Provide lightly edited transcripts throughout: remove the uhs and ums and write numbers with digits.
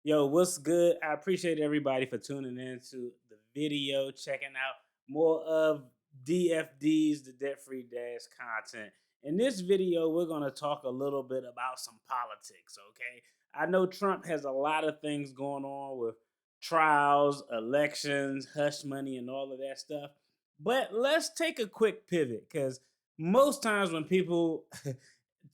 Yo, what's good? I appreciate everybody for tuning in to the video, checking out more of DFD's, the Debt Free Dash content. In this video, we're going to talk a little bit about some politics, okay? I know Trump has a lot of things going on with trials, elections, hush money, and all of that stuff. But let's take a quick pivot because most times when people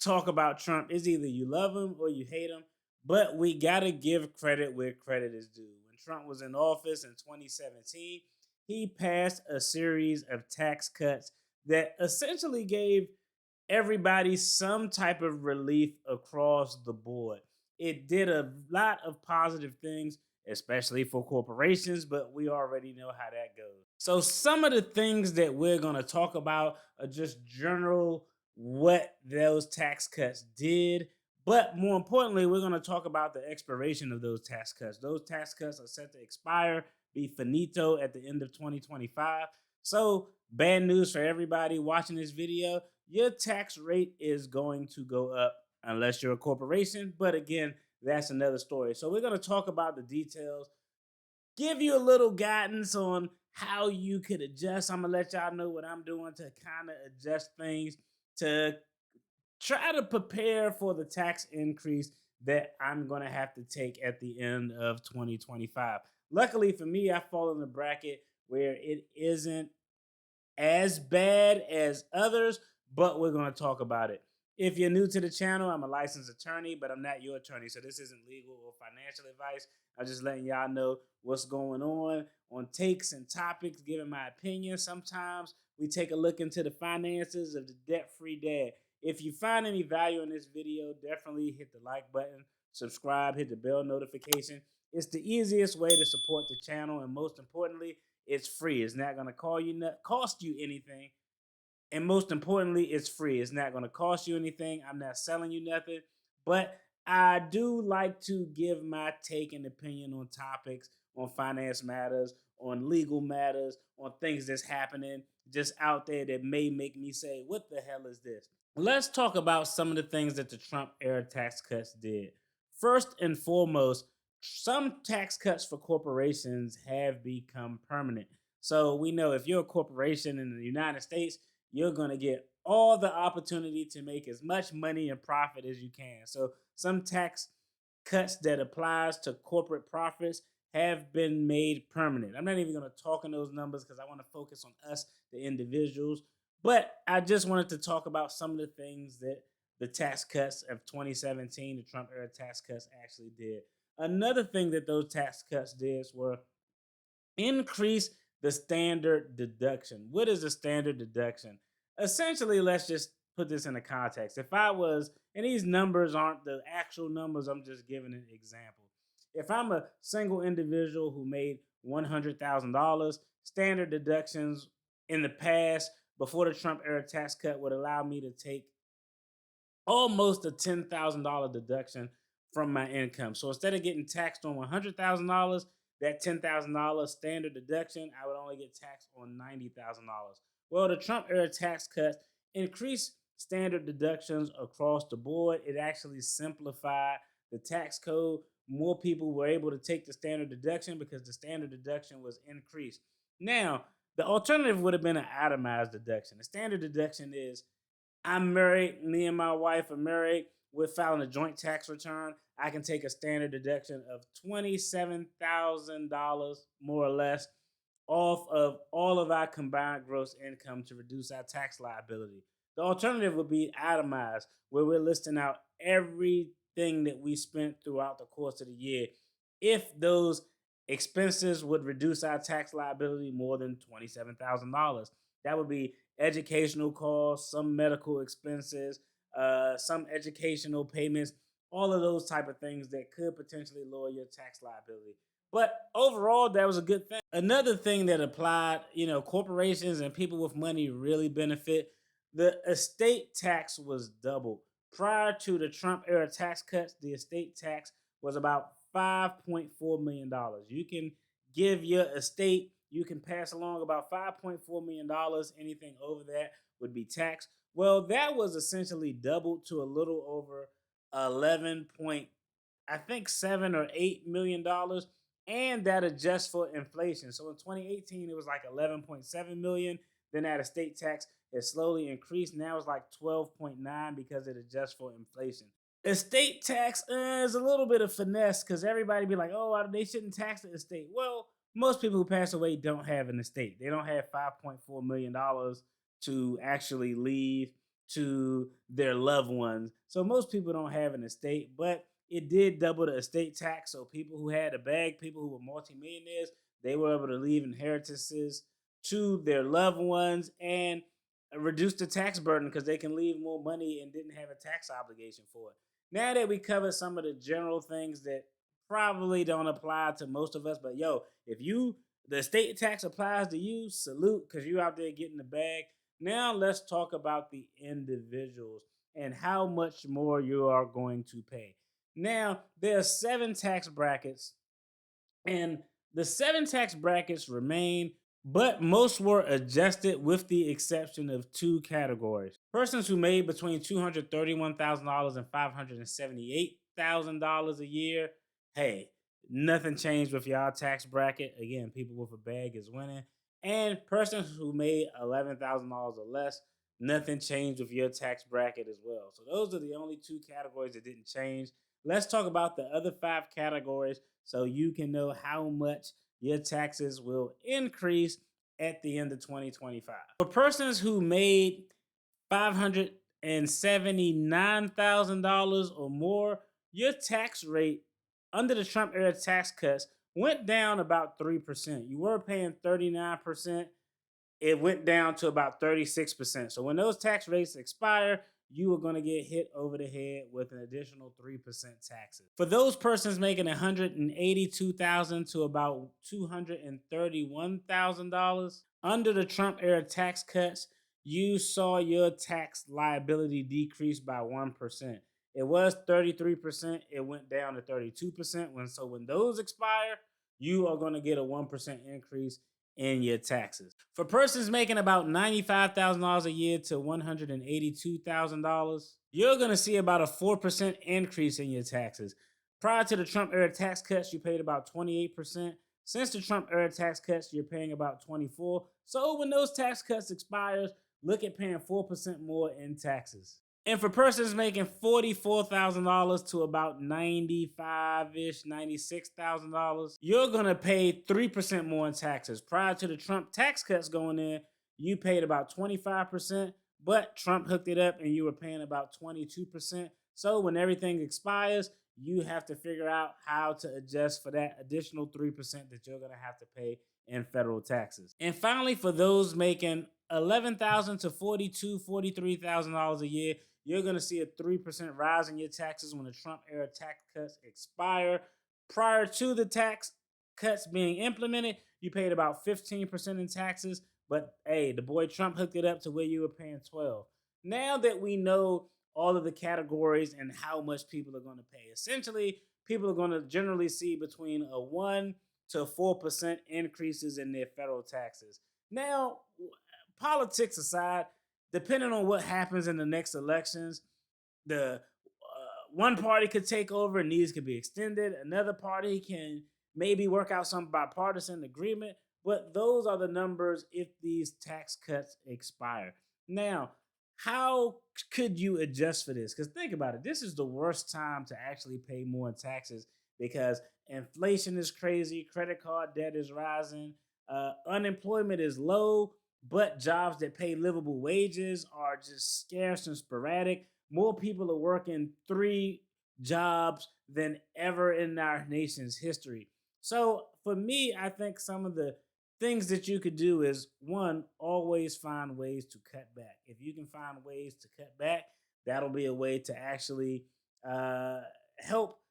talk about Trump, it's either you love him or you hate him, but we got to give credit where credit is due. When Trump was in office in 2017, he passed a series of tax cuts that essentially gave everybody some type of relief across the board. It did a lot of positive things, especially for corporations, but we already know how that goes. So, some of the things that we're going to talk about are just general what those tax cuts did. But more importantly, we're going to talk about the expiration of those tax cuts. Those tax cuts are set to expire, be finito at the end of 2025. So, bad news for everybody watching this video, your tax rate is going to go up unless you're a corporation. But again, that's another story. So, we're going to talk about the details, give you a little guidance on how you could adjust. I'm going to let y'all know what I'm doing to kind of adjust things to try to prepare for the tax increase that I'm going to have to take at the end of 2025. Luckily for me, I fall in the bracket where it isn't as bad as others, but we're going to talk about it. If you're new to the channel, I'm a licensed attorney, but I'm not your attorney, so this isn't legal or financial advice. I'm just letting y'all know what's going on takes and topics, giving my opinion. Sometimes we take a look into the finances of the debt-free dad. If you find any value in this video, definitely hit the like button, subscribe, hit the bell notification. It's the easiest way to support the channel, and most importantly, it's free. It's not going to cost you anything. And most importantly, it's free. It's not going to cost you anything. I'm not selling you nothing. But I do like to give my take and opinion on topics, on finance matters, on legal matters, on things that's happening just out there that may make me say, what the hell is this? Let's talk about some of the things that the Trump era tax cuts did. First and foremost, some tax cuts for corporations have become permanent. So we know if you're a corporation in the United States, you're going to get all the opportunity to make as much money and profit as you can. So some tax cuts that applies to corporate profits have been made permanent. I'm not even going to talk on those numbers because I want to focus on us, the individuals. But I just wanted to talk about some of the things that the tax cuts of 2017, the Trump era tax cuts actually did. Another thing that those tax cuts did were increase the standard deduction. What is the standard deduction? Essentially, let's just put this in a context. If I was, and these numbers aren't the actual numbers, I'm just giving an example. If I'm a single individual who made $100,000, standard deductions in the past, before the Trump era tax cut, would allow me to take almost a $10,000 deduction from my income. So instead of getting taxed on $100,000, that $10,000 standard deduction, I would only get taxed on $90,000. Well, the Trump era tax cuts increased standard deductions across the board. It actually simplified the tax code. More people were able to take the standard deduction because the standard deduction was increased. Now, the alternative would have been an itemized deduction. The standard deduction is I'm married. Me and my wife are married. We're filing a joint tax return. I can take a standard deduction of $27,000 more or less off of all of our combined gross income to reduce our tax liability. The alternative would be itemized, where we're listing out everything that we spent throughout the course of the year. If those expenses would reduce our tax liability more than $27,000, that would be educational costs, some medical expenses, some educational payments, all of those type of things that could potentially lower your tax liability. But overall, that was a good thing. Another thing that applied, corporations and people with money really benefit. The estate tax was doubled. Prior to the Trump era tax cuts, the estate tax was about $5.4 million. You can give your estate, you can pass along about $5.4 million. Anything over that would be taxed. Well, that was essentially doubled to a little over I think $7 or $8 million, and that adjusts for inflation. So in 2018, it was like 11.7 million. Then at a state tax, it slowly increased. Now it's like 12.9 because it adjusts for inflation. Estate tax is a little bit of finesse because everybody be like, oh, they shouldn't tax the estate. Well, most people who pass away don't have an estate. They don't have $5.4 million to actually leave to their loved ones. So most people don't have an estate, but it did double the estate tax. So people who had a bag, people who were multimillionaires, they were able to leave inheritances to their loved ones and reduce the tax burden because they can leave more money and didn't have a tax obligation for it. Now that we covered some of the general things that probably don't apply to most of us, but yo, if you the estate tax applies to you, salute because you out there getting the bag. Now let's talk about the individuals and how much more you are going to pay. Now, there are 7 tax brackets, and the 7 tax brackets remain, but most were adjusted with the exception of 2 categories. Persons who made between $231,000 and $578,000 a year, hey, nothing changed with y'all tax bracket. Again, people with a bag is winning. And persons who made $11,000 or less, nothing changed with your tax bracket as well. So those are the only 2 categories that didn't change. Let's talk about the other 5 categories so you can know how much your taxes will increase at the end of 2025. For persons who made $579,000 or more, your tax rate under the Trump era tax cuts went down about 3%. You were paying 39%, it went down to about 36%. So when those tax rates expire, you are going to get hit over the head with an additional 3% taxes. For those persons making $182,000 to about $231,000 under the Trump era tax cuts, you saw your tax liability decrease by 1%. It was 33%, it went down to 32%. When those expire, you are going to get a 1% increase in your taxes. For persons making about $95,000 a year to $182,000, you're going to see about a 4% increase in your taxes. Prior to the Trump era tax cuts, you paid about 28%. Since the Trump era tax cuts, you're paying about 24%. So when those tax cuts expires, look at paying 4% more in taxes. And for persons making $44,000 to about 95-ish, $96,000, you're going to pay 3% more in taxes. Prior to the Trump tax cuts going in, you paid about 25%, but Trump hooked it up and you were paying about 22%. So when everything expires, you have to figure out how to adjust for that additional 3% that you're going to have to pay in federal taxes. And finally, for those making $11,000 to $43,000 a year, you're going to see a 3% rise in your taxes when the Trump era tax cuts expire. Prior to the tax cuts being implemented, you paid about 15% in taxes, but hey, the boy Trump hooked it up to where you were paying 12. Now that we know all of the categories and how much people are going to pay, essentially, people are going to generally see between a 1 to 4% increases in their federal taxes. Now, politics aside, depending on what happens in the next elections, the one party could take over and these could be extended. Another party can maybe work out some bipartisan agreement, but those are the numbers if these tax cuts expire. Now, how could you adjust for this? Because think about it, this is the worst time to actually pay more in taxes because inflation is crazy, credit card debt is rising, unemployment is low, but jobs that pay livable wages are just scarce and sporadic. More people are working 3 jobs than ever in our nation's history. So for me, I think some of the things that you could do is one, always find ways to cut back. If you can find ways to cut back, that'll be a way to actually uh, help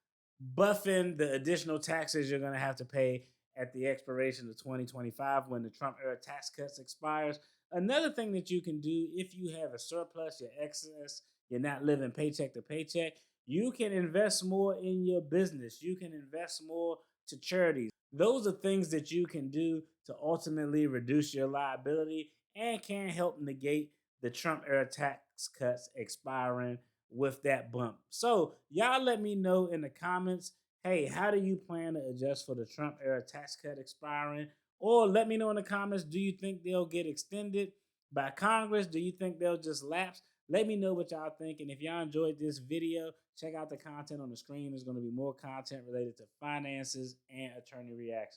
buffing the additional taxes you're going to have to pay at the expiration of 2025 when the Trump era tax cuts expires. Another thing that you can do if you have a surplus, your excess, you're not living paycheck to paycheck, you can invest more in your business. You can invest more to charities. Those are things that you can do to ultimately reduce your liability and can help negate the Trump era tax cuts expiring with that bump. So y'all let me know in the comments, hey, how do you plan to adjust for the Trump era tax cut expiring? Or let me know in the comments, do you think they'll get extended by Congress? Do you think they'll just lapse? Let me know what y'all think. And if y'all enjoyed this video, check out the content on the screen. There's going to be more content related to finances and attorney reactions.